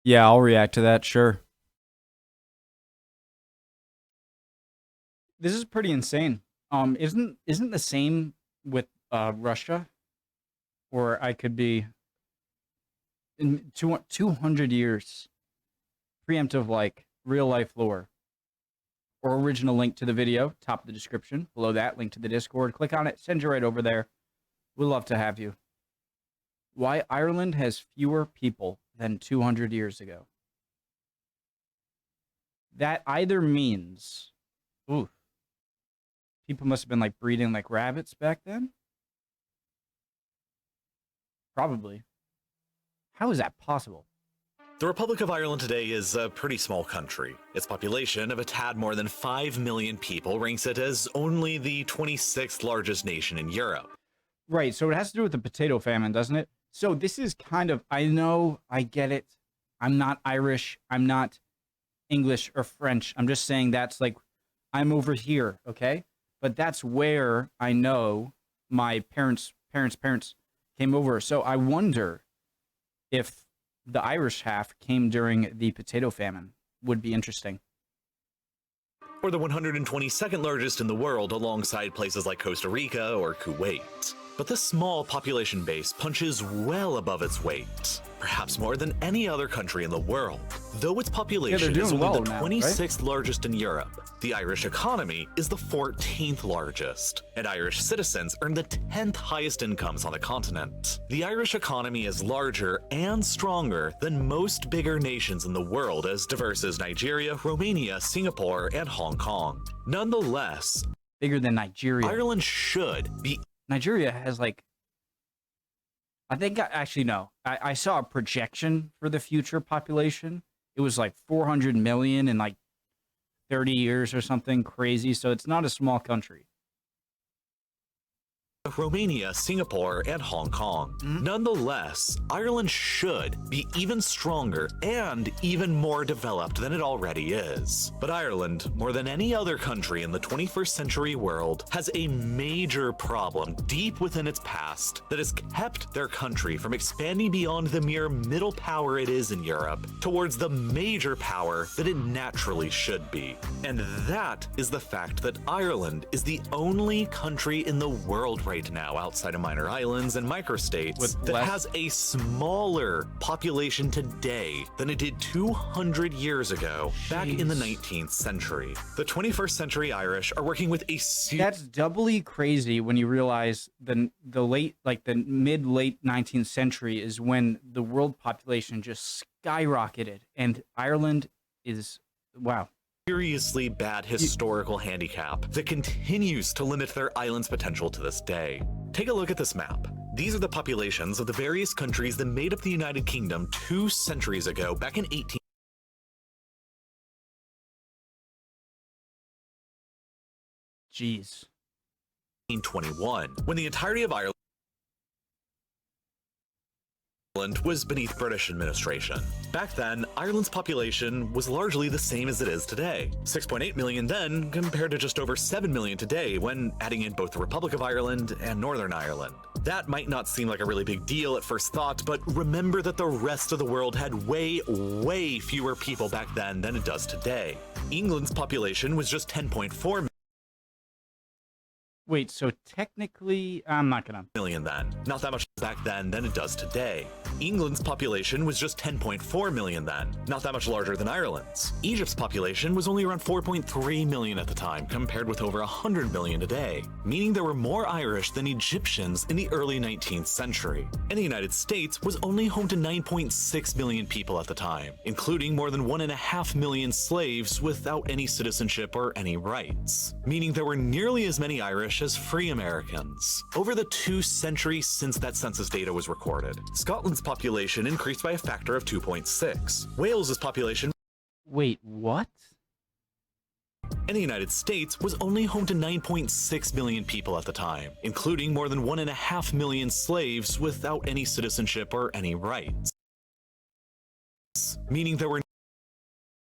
Yeah, I'll react to that, sure. This is pretty insane. Isn't the same with Russia? Or I could be in 200 years preemptive like real life lore or original link to the video, top of the description. Below that, link to the Discord. Click on it, send you right over there. We'd love to have you. Why Ireland has fewer people than 200 years ago. That either means, ooh, people must have been like breeding like rabbits back then. Probably. How is that possible? The Republic of Ireland today is a pretty small country. Its population of a tad more than 5 million people ranks it as only the 26th largest nation in Europe. Right, so it has to do with the potato famine, doesn't it? So this is kind of, I know, I get it. I'm not Irish. I'm not English or French. I'm just saying that's like, I'm over here, okay? But that's where I know my parents' came over. So I wonder if the Irish half came during the potato famine. Would be interesting. Or the 122nd largest in the world alongside places like Costa Rica or Kuwait. But this small population base punches well above its weight, perhaps more than any other country in the world. Though its population is only the 26th largest in Europe, the Irish economy is the 14th largest, and Irish citizens earn the 10th highest incomes on the continent. The Irish economy is larger and stronger than most bigger nations in the world, as diverse as Nigeria, Romania, Singapore, and Hong Kong. Nonetheless, bigger than Nigeria. Ireland should be. Nigeria has like, I think, actually, no. I saw a projection for the future population. It was like 400 million in like 30 years or something crazy. So it's not a small country. Romania, Singapore, and Hong Kong. Nonetheless, Ireland should be even stronger and even more developed than it already is. But Ireland, more than any other country in the 21st century world, has a major problem deep within its past that has kept their country from expanding beyond the mere middle power it is in Europe towards the major power that it naturally should be. And that is the fact that Ireland is the only country in the world right now outside of minor islands and microstates that has a smaller population today than it did 200 years ago back in the 19th century. The 21st century Irish are working with a That's doubly crazy when you realize the mid-late 19th century is when the world population just skyrocketed, and Ireland is, wow. Seriously bad historical handicap that continues to limit their island's potential to this day. Take a look at this map. These are the populations of the various countries that made up the United Kingdom 2 centuries ago, back in 18. Jeez. 1821, when the entirety of Ireland was beneath British administration. Back then, Ireland's population was largely the same as it is today. 6.8 million then, compared to just over 7 million today when adding in both the Republic of Ireland and Northern Ireland. That might not seem like a really big deal at first thought, but remember that the rest of the world had way fewer people back then than it does today. England's population was just 10.4 million. Wait, so technically, I'm not gonna... million then. Not that much back then than it does today. England's population was just 10.4 million then. Not that much larger than Ireland's. Egypt's population was only around 4.3 million at the time, compared with over 100 million today, meaning there were more Irish than Egyptians in the early 19th century. And the United States was only home to 9.6 million people at the time, including more than 1.5 million slaves without any citizenship or any rights, meaning there were nearly as many Irish as free Americans. Over the 2 centuries since that census data was recorded, Scotland's population increased by a factor of 2.6. Wales's population... Wait, what? And the United States was only home to 9.6 million people at the time, including more than 1.5 million slaves without any citizenship or any rights, meaning there were...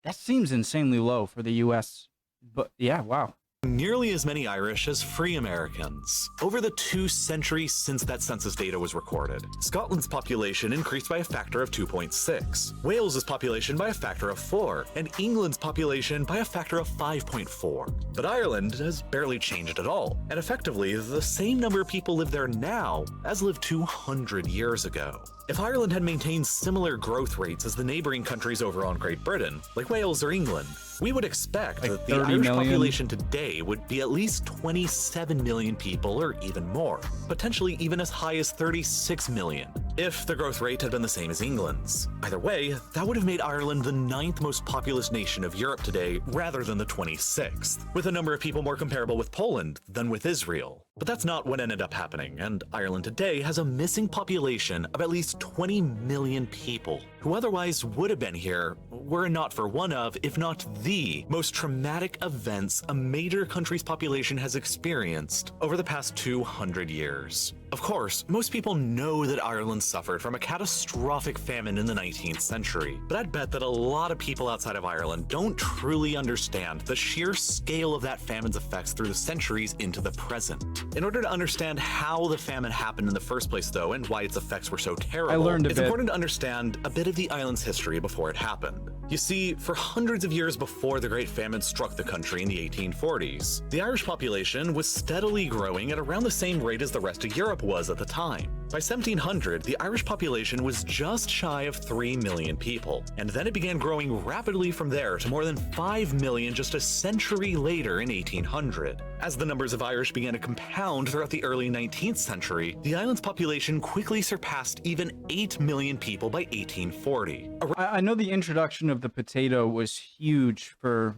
That seems insanely low for the U.S., but yeah, wow. nearly as many Irish as free Americans. Over the 2 centuries since that census data was recorded, Scotland's population increased by a factor of 2.6, Wales's population by a factor of 4, and England's population by a factor of 5.4. But Ireland has barely changed at all, and effectively the same number of people live there now as lived 200 years ago. If Ireland had maintained similar growth rates as the neighboring countries over on Great Britain, like Wales or England, we would expect like that the 30 Irish million. population today would be at least 27 million people or even more, potentially even as high as 36 million, if the growth rate had been the same as England's. Either way, that would have made Ireland the 9th most populous nation of Europe today rather than the 26th, with a number of people more comparable with Poland than with Israel. But that's not what ended up happening, and Ireland today has a missing population of at least 20 million people, who otherwise would have been here were it not for one of, if not the, most traumatic events a major country's population has experienced over the past 200 years. Of course, most people know that Ireland suffered from a catastrophic famine in the 19th century, but I'd bet that a lot of people outside of Ireland don't truly understand the sheer scale of that famine's effects through the centuries into the present. In order to understand how the famine happened in the first place, though, and why its effects were so terrible, it's important to understand a bit of the island's history before it happened. You see, for hundreds of years before the Great Famine struck the country in the 1840s, the Irish population was steadily growing at around the same rate as the rest of Europe was at the time. By 1700, the Irish population was just shy of 3 million people, and then it began growing rapidly from there to more than 5 million just a century later in 1800. As the numbers of Irish began to compound throughout the early 19th century, the island's population quickly surpassed even 8 million people by 1840. I know the introduction of the potato was huge for,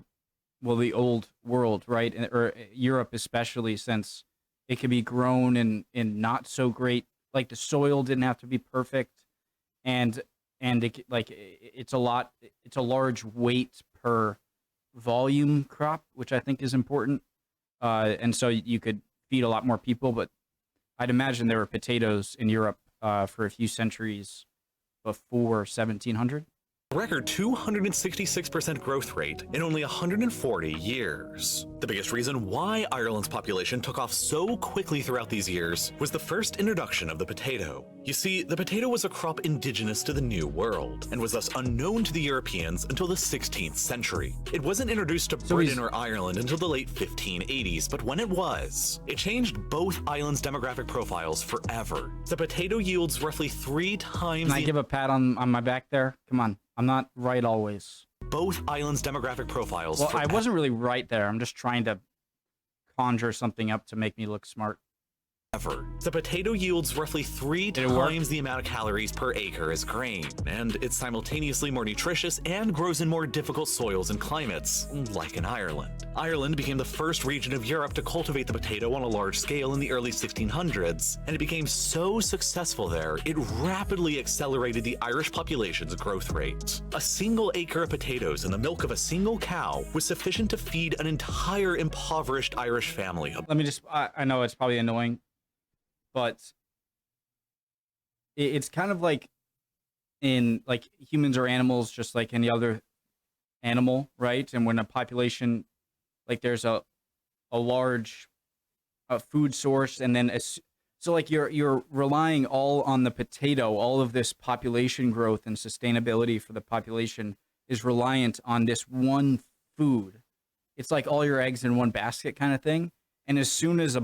well, the old world, right? Or Europe especially, since it could be grown in not so great, like the soil didn't have to be perfect, and it's a large weight per volume crop, which I think is important, and so you could feed a lot more people. But I'd imagine there were potatoes in Europe for a few centuries before 1700. A record 266% growth rate in only 140 years. The biggest reason why Ireland's population took off so quickly throughout these years was the first introduction of the potato. You see, the potato was a crop indigenous to the New World, and was thus unknown to the Europeans until the 16th century. It wasn't introduced to Britain or Ireland until the late 1580s, but when it was, it changed both islands' demographic profiles forever. The potato yields roughly 3 times Can I give a pat on my back there? Come on. I'm not right always. Both islands' demographic profiles. Well, I wasn't really right there. I'm just trying to conjure something up to make me look smart. The potato yields roughly 3 times the amount of calories per acre as grain, and it's simultaneously more nutritious and grows in more difficult soils and climates, like in Ireland. Ireland became the first region of Europe to cultivate the potato on a large scale in the early 1600s, and it became so successful there, it rapidly accelerated the Irish population's growth rate. A single acre of potatoes and the milk of a single cow was sufficient to feed an entire impoverished Irish family. Let me just, I know it's probably annoying, but it's kind of like humans or animals, just like any other animal, right? And when a population, like there's a large food source, and then so like you're relying all on the potato. All of this population growth and sustainability for the population is reliant on this one food. It's like all your eggs in one basket kind of thing. And as soon as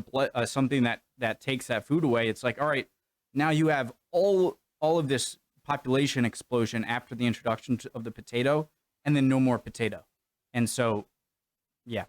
something that takes that food away, it's like, all right, now you have all of this population explosion after the introduction of the potato, and then no more potato. And so, yeah.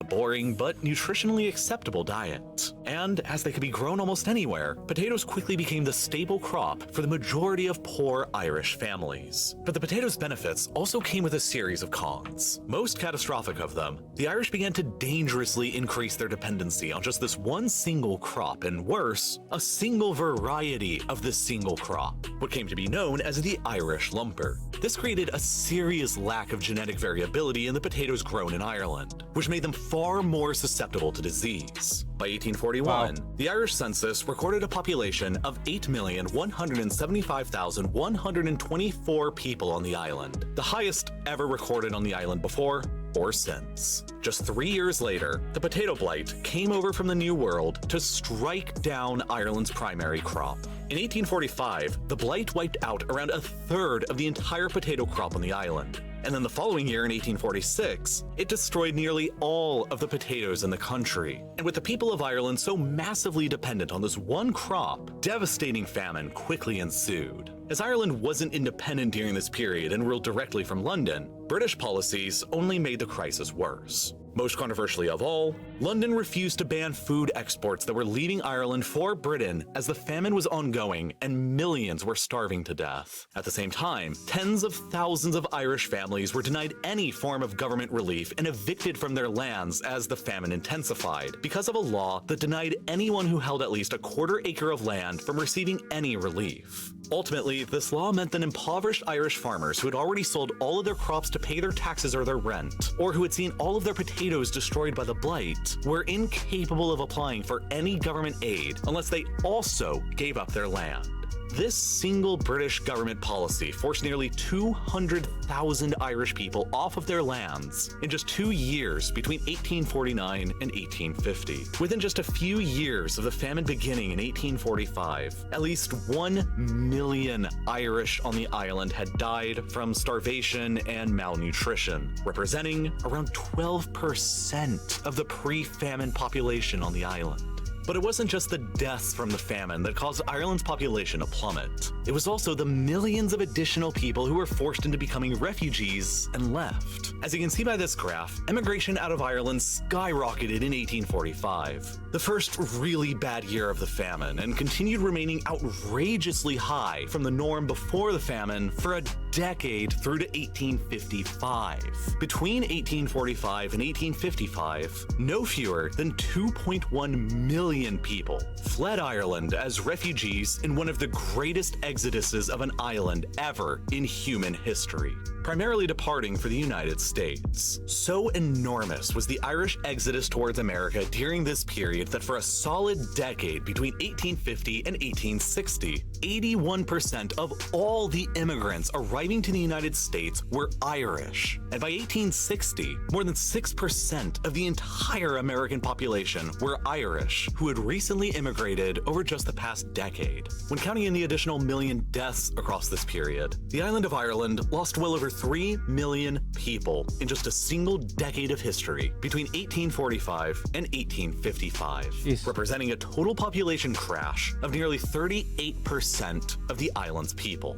A boring but nutritionally acceptable diet. And as they could be grown almost anywhere, potatoes quickly became the staple crop for the majority of poor Irish families. But the potato's benefits also came with a series of cons. Most catastrophic of them, the Irish began to dangerously increase their dependency on just this one single crop, and worse, a single variety of this single crop, what came to be known as the Irish lumper. This created a serious lack of genetic variability in the potatoes grown in Ireland, which made them far more susceptible to disease. By 1841, the Irish census recorded a population of 8,175,124 people on the island, the highest ever recorded on the island before or since. Just 3 years later, the potato blight came over from the New World to strike down Ireland's primary crop. In 1845, the blight wiped out around a third of the entire potato crop on the island. And then the following year, in 1846, it destroyed nearly all of the potatoes in the country. And with the people of Ireland so massively dependent on this one crop, devastating famine quickly ensued. As Ireland wasn't independent during this period and ruled directly from London, British policies only made the crisis worse. Most controversially of all, London refused to ban food exports that were leaving Ireland for Britain as the famine was ongoing and millions were starving to death. At the same time, tens of thousands of Irish families were denied any form of government relief and evicted from their lands as the famine intensified because of a law that denied anyone who held at least a quarter acre of land from receiving any relief. Ultimately, this law meant that impoverished Irish farmers who had already sold all of their crops to pay their taxes or their rent, or who had seen all of their potatoes destroyed by the blight, were incapable of applying for any government aid unless they also gave up their land. This single British government policy forced nearly 200,000 Irish people off of their lands in just 2 years between 1849 and 1850. Within just a few years of the famine beginning in 1845, at least 1 million Irish on the island had died from starvation and malnutrition, representing around 12% of the pre-famine population on the island. But it wasn't just the deaths from the famine that caused Ireland's population to plummet. It was also the millions of additional people who were forced into becoming refugees and left. As you can see by this graph, immigration out of Ireland skyrocketed in 1845, the first really bad year of the famine, and continued remaining outrageously high from the norm before the famine for a decade through to 1855. Between 1845 and 1855, no fewer than 2.1 million people fled Ireland as refugees in one of the greatest exoduses of an island ever in human history, primarily departing for the United States. So enormous was the Irish exodus towards America during this period that for a solid decade between 1850 and 1860, 81% of all the immigrants arriving to the United States were Irish. And by 1860, more than 6% of the entire American population were Irish, who had recently immigrated over just the past decade. When counting in the additional million deaths across this period, the island of Ireland lost well over 3 million people in just a single decade of history between 1845 and 1855, Jeez. representing a total population crash of nearly 38% of the island's people.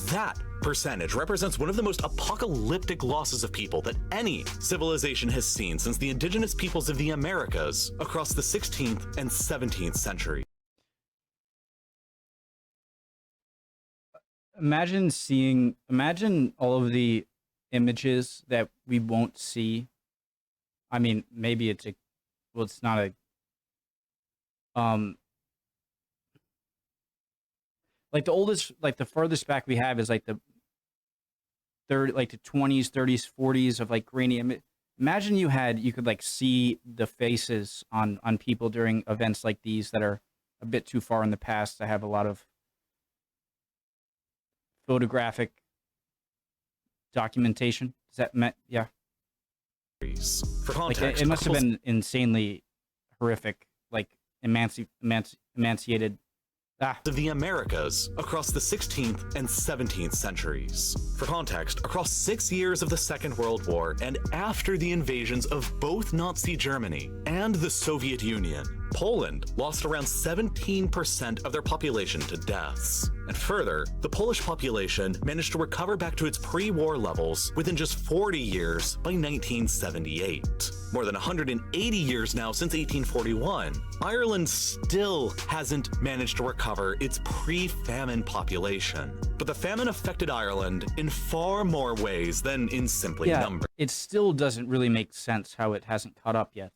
That percentage represents one of the most apocalyptic losses of people that any civilization has seen since the indigenous peoples of the Americas across the 16th and 17th century. Imagine all of the images that we won't see. I mean, maybe it's not a, like the furthest back we have is like the 20s, 30s, 40s of like grainy image. Imagine you could like see the faces on people during events like these that are a bit too far in the past to have a lot of photographic documentation. Does that mean, yeah? For context, like it must have been insanely horrific, like emancipated of the Americas across the 16th and 17th centuries. For context, across 6 years of the Second World War and after the invasions of both Nazi Germany and the Soviet Union, Poland lost around 17% of their population to deaths. And further, the Polish population managed to recover back to its pre-war levels within just 40 years by 1978. More than 180 years now since 1841, Ireland still hasn't managed to recover its pre-famine population. But the famine affected Ireland in far more ways than in simply numbers. It still doesn't really make sense how it hasn't caught up yet.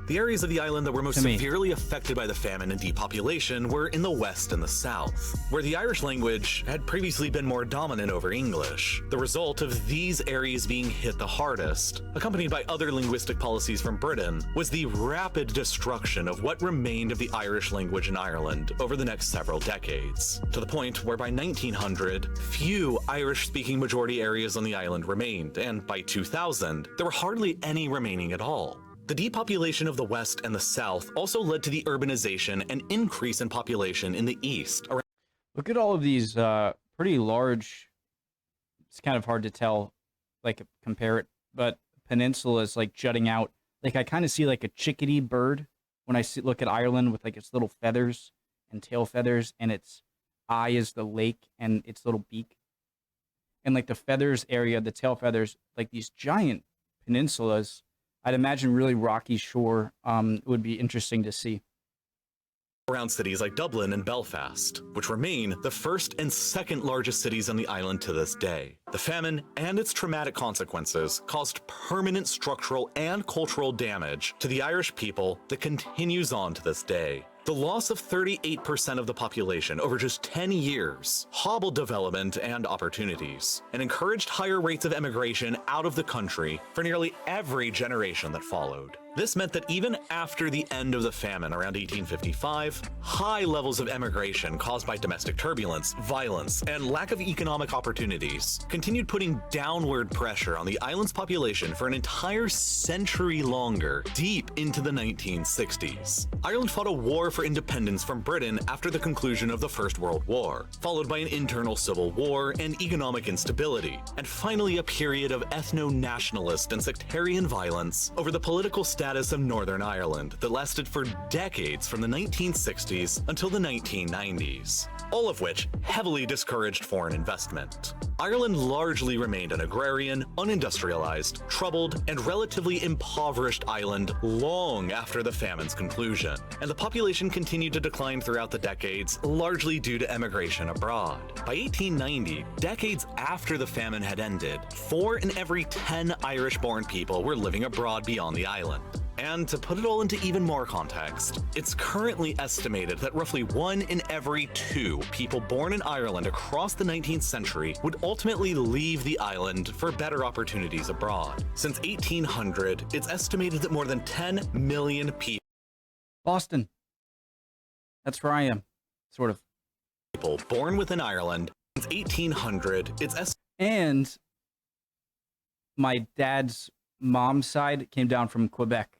The areas of the island that were most severely affected by the famine and depopulation were in the west and the south, where the the Irish language had previously been more dominant over English. The result of these areas being hit the hardest, accompanied by other linguistic policies from Britain, was the rapid destruction of what remained of the Irish language in Ireland over the next several decades, to the point where by 1900, few Irish-speaking majority areas on the island remained, and by 2000, there were hardly any remaining at all. The depopulation of the West and the South also led to the urbanization and increase in population in the East. Look at all of these pretty large, it's kind of hard to tell, like compare it, but peninsulas like jutting out. Like I kind of see like a chickadee bird when I look at Ireland with like its little feathers and tail feathers, and its eye is the lake and its little beak. And like the feathers area, the tail feathers, like these giant peninsulas. I'd imagine really rocky shore would be interesting to see. Around cities like Dublin and Belfast, which remain the first and second largest cities on the island to this day. The famine and its traumatic consequences caused permanent structural and cultural damage to the Irish people that continues on to this day. The loss of 38% of the population over just 10 years hobbled development and opportunities, and encouraged higher rates of emigration out of the country for nearly every generation that followed. This meant that even after the end of the famine around 1855, high levels of emigration caused by domestic turbulence, violence, and lack of economic opportunities continued putting downward pressure on the island's population for an entire century longer, deep into the 1960s. Ireland fought a war for independence from Britain after the conclusion of the First World War, followed by an internal civil war and economic instability, and finally a period of ethno-nationalist and sectarian violence over the political status of Northern Ireland that lasted for decades from the 1960s until the 1990s, all of which heavily discouraged foreign investment. Ireland largely remained an agrarian, unindustrialized, troubled, and relatively impoverished island long after the famine's conclusion, and the population continued to decline throughout the decades, largely due to emigration abroad. By 1890, decades after the famine had ended, 4 in every 10 Irish-born people were living abroad beyond the island. And to put it all into even more context, it's currently estimated that roughly 1 in every 2 people born in Ireland across the 19th century would ultimately leave the island for better opportunities abroad. Since 1800, it's estimated that more than 10 million Boston. That's where I am, sort of. people born within Ireland. Since 1800, it's estimated. And my dad's mom's side came down from Quebec.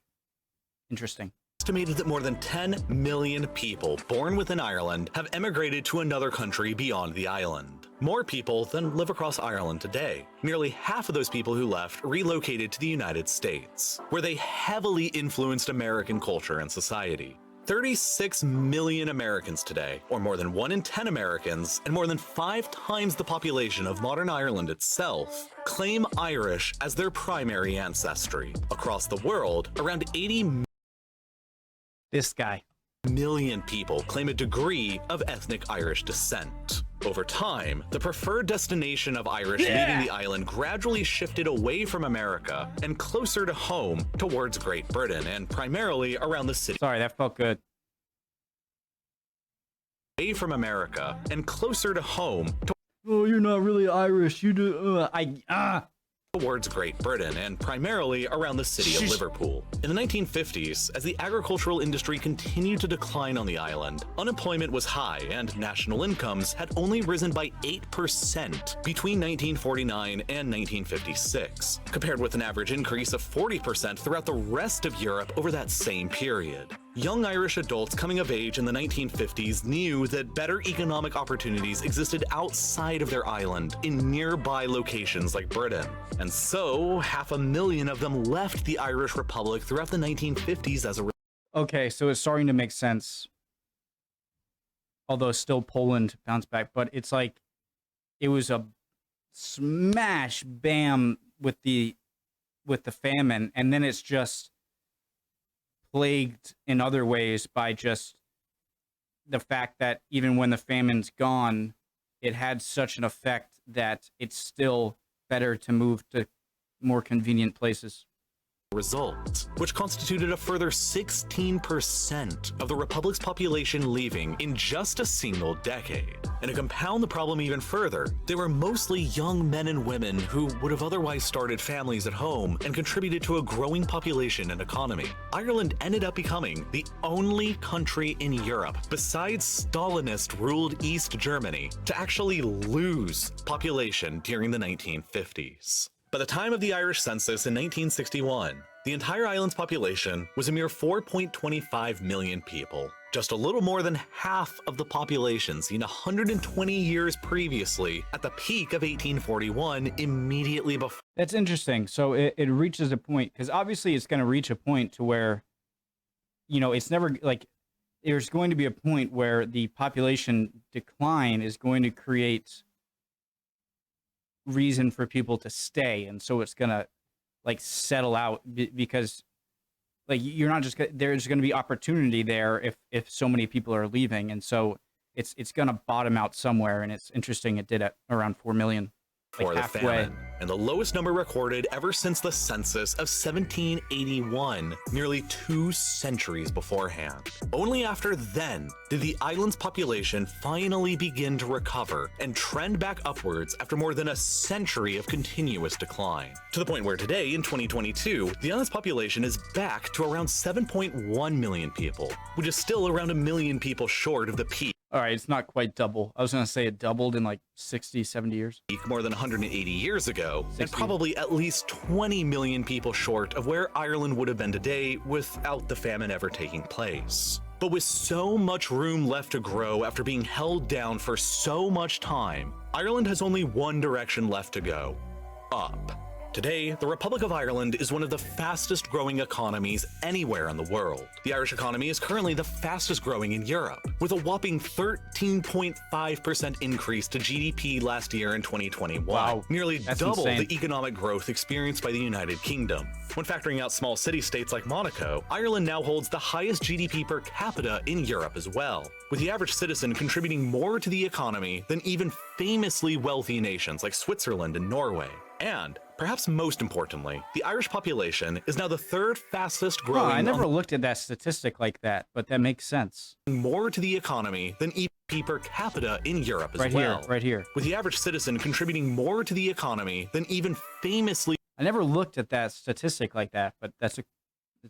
Interesting. Estimated that more than 10 million people born within Ireland have emigrated to another country beyond the island. More people than live across Ireland today. Nearly half of those people who left relocated to the United States, where they heavily influenced American culture and society. 36 million Americans today, or more than 1 in 10 Americans, and more than 5 times the population of modern Ireland itself, claim Irish as their primary ancestry. Across the world, around 80 This guy. million people claim a degree of ethnic Irish descent. Over time, the preferred destination of Irish leaving the island gradually shifted away from America and closer to home towards Great Britain, and primarily around the city. Sorry, that felt good. Away from America and closer to home Oh, you're not really Irish. You do. towards Great Britain, and primarily around the city of Liverpool. In the 1950s, as the agricultural industry continued to decline on the island, unemployment was high and national incomes had only risen by 8% between 1949 and 1956, compared with an average increase of 40% throughout the rest of Europe over that same period. Young Irish adults coming of age in the 1950s knew that better economic opportunities existed outside of their island in nearby locations like Britain. And so, 500,000 of them left the Irish Republic throughout the 1950s as a result. Okay, so it's starting to make sense. Although still Poland bounced back, but it's like it was a smash bam with the famine, and then it's just plagued in other ways by just the fact that even when the famine's gone, it had such an effect that it's still better to move to more convenient places. result, which constituted a further 16% of the Republic's population leaving in just a single decade. And to compound the problem even further, they were mostly young men and women who would have otherwise started families at home and contributed to a growing population and economy. Ireland ended up becoming the only country in Europe, besides Stalinist-ruled East Germany, to actually lose population during the 1950s. By the time of the Irish census in 1961, the entire island's population was a mere 4.25 million people, just a little more than half of the population seen 120 years previously at the peak of 1841, immediately before. That's interesting. So it reaches a point, because obviously it's going to reach a point to where, you know, it's never like, there's going to be a point where the population decline is going to create reason for people to stay, and so it's gonna like settle out because like you're not just there's going to be opportunity there if so many people are leaving, and so it's going to bottom out somewhere. And it's interesting it did at around 4 million, like the halfway. famine, and the lowest number recorded ever since the census of 1781, nearly 2 centuries beforehand. Only after then did the island's population finally begin to recover and trend back upwards after more than a century of continuous decline. To the point where today, in 2022, the island's population is back to around 7.1 million people, which is still around 1 million people short of the peak. All right, it's not quite double. I was going to say it doubled in like 60, 70 years. More than 180 years ago, 60. and probably at least 20 million people short of where Ireland would have been today without the famine ever taking place. But with so much room left to grow after being held down for so much time, Ireland has only one direction left to go: up. Today, the Republic of Ireland is one of the fastest growing economies anywhere in the world. The Irish economy is currently the fastest growing in Europe, with a whopping 13.5% increase to GDP last year in 2021. Wow, nearly that's double insane. the economic growth experienced by the United Kingdom. When factoring out small city-states like Monaco, Ireland now holds the highest GDP per capita in Europe as well, with the average citizen contributing more to the economy than even famously wealthy nations like Switzerland and Norway. And, perhaps most importantly, the Irish population is now the 3rd fastest growing. I never looked at that statistic like that, but that makes sense. More to the economy than GDP per capita in Europe as well. Right here. With the average citizen contributing more to the economy than even famously I never looked at that statistic like that, but it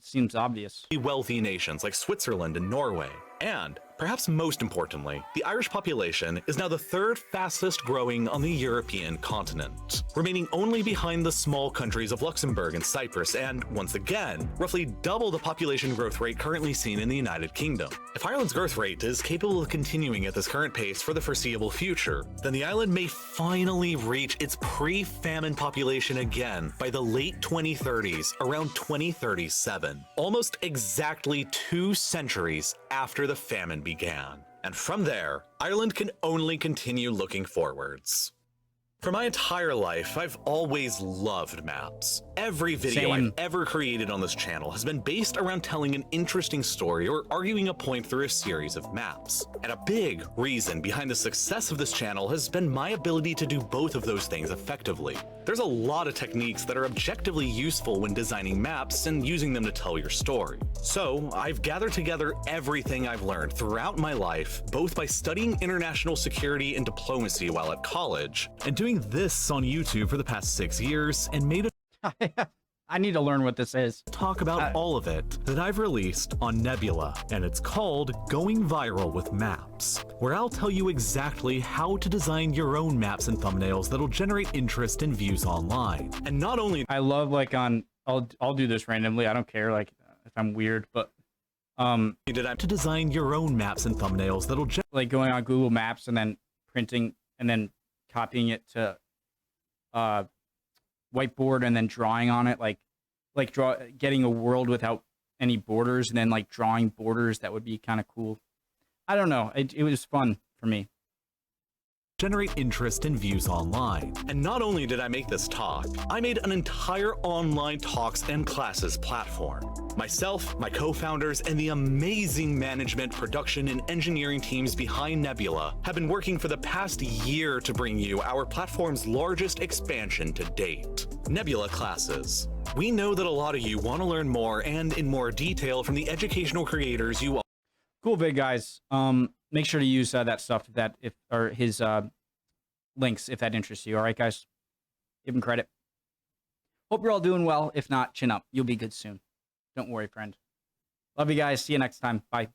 seems obvious. wealthy nations like Switzerland and Norway. And, perhaps most importantly, the Irish population is now the 3rd fastest growing on the European continent, remaining only behind the small countries of Luxembourg and Cyprus, and, once again, roughly double the population growth rate currently seen in the United Kingdom. If Ireland's growth rate is capable of continuing at this current pace for the foreseeable future, then the island may finally reach its pre-famine population again by the late 2030s, around 2037, almost exactly 2 centuries after the famine began. And from there, Ireland can only continue looking forwards. For my entire life, I've always loved maps. Every video Same. I've ever created on this channel has been based around telling an interesting story or arguing a point through a series of maps. And a big reason behind the success of this channel has been my ability to do both of those things effectively. There's a lot of techniques that are objectively useful when designing maps and using them to tell your story. So I've gathered together everything I've learned throughout my life, both by studying international security and diplomacy while at college, and doing this on YouTube for the past 6 years, and made a I need to learn what this is. talk about all of it that I've released on Nebula, and it's called Going Viral with Maps, where I'll tell you exactly how to design your own maps and thumbnails that'll generate interest and views online. And not only I love I'll do this randomly. I don't care like if I'm weird, but did I to design your own maps and thumbnails that'll like going on Google Maps and then printing and then copying it to whiteboard and then drawing on it, like getting a world without any borders and then like drawing borders. That would be kind of cool. I don't know. It was fun for me. generate interest and views online. And not only did I make this talk, I made an entire online talks and classes platform. Myself, my co-founders, and the amazing management, production, and engineering teams behind Nebula have been working for the past year to bring you our platform's largest expansion to date, Nebula Classes. We know that a lot of you want to learn more and in more detail from the educational creators you Cool vid, guys. Make sure to use that stuff or his links if that interests you. All right, guys. Give him credit. Hope you're all doing well. If not, chin up. You'll be good soon. Don't worry, friend. Love you guys. See you next time. Bye.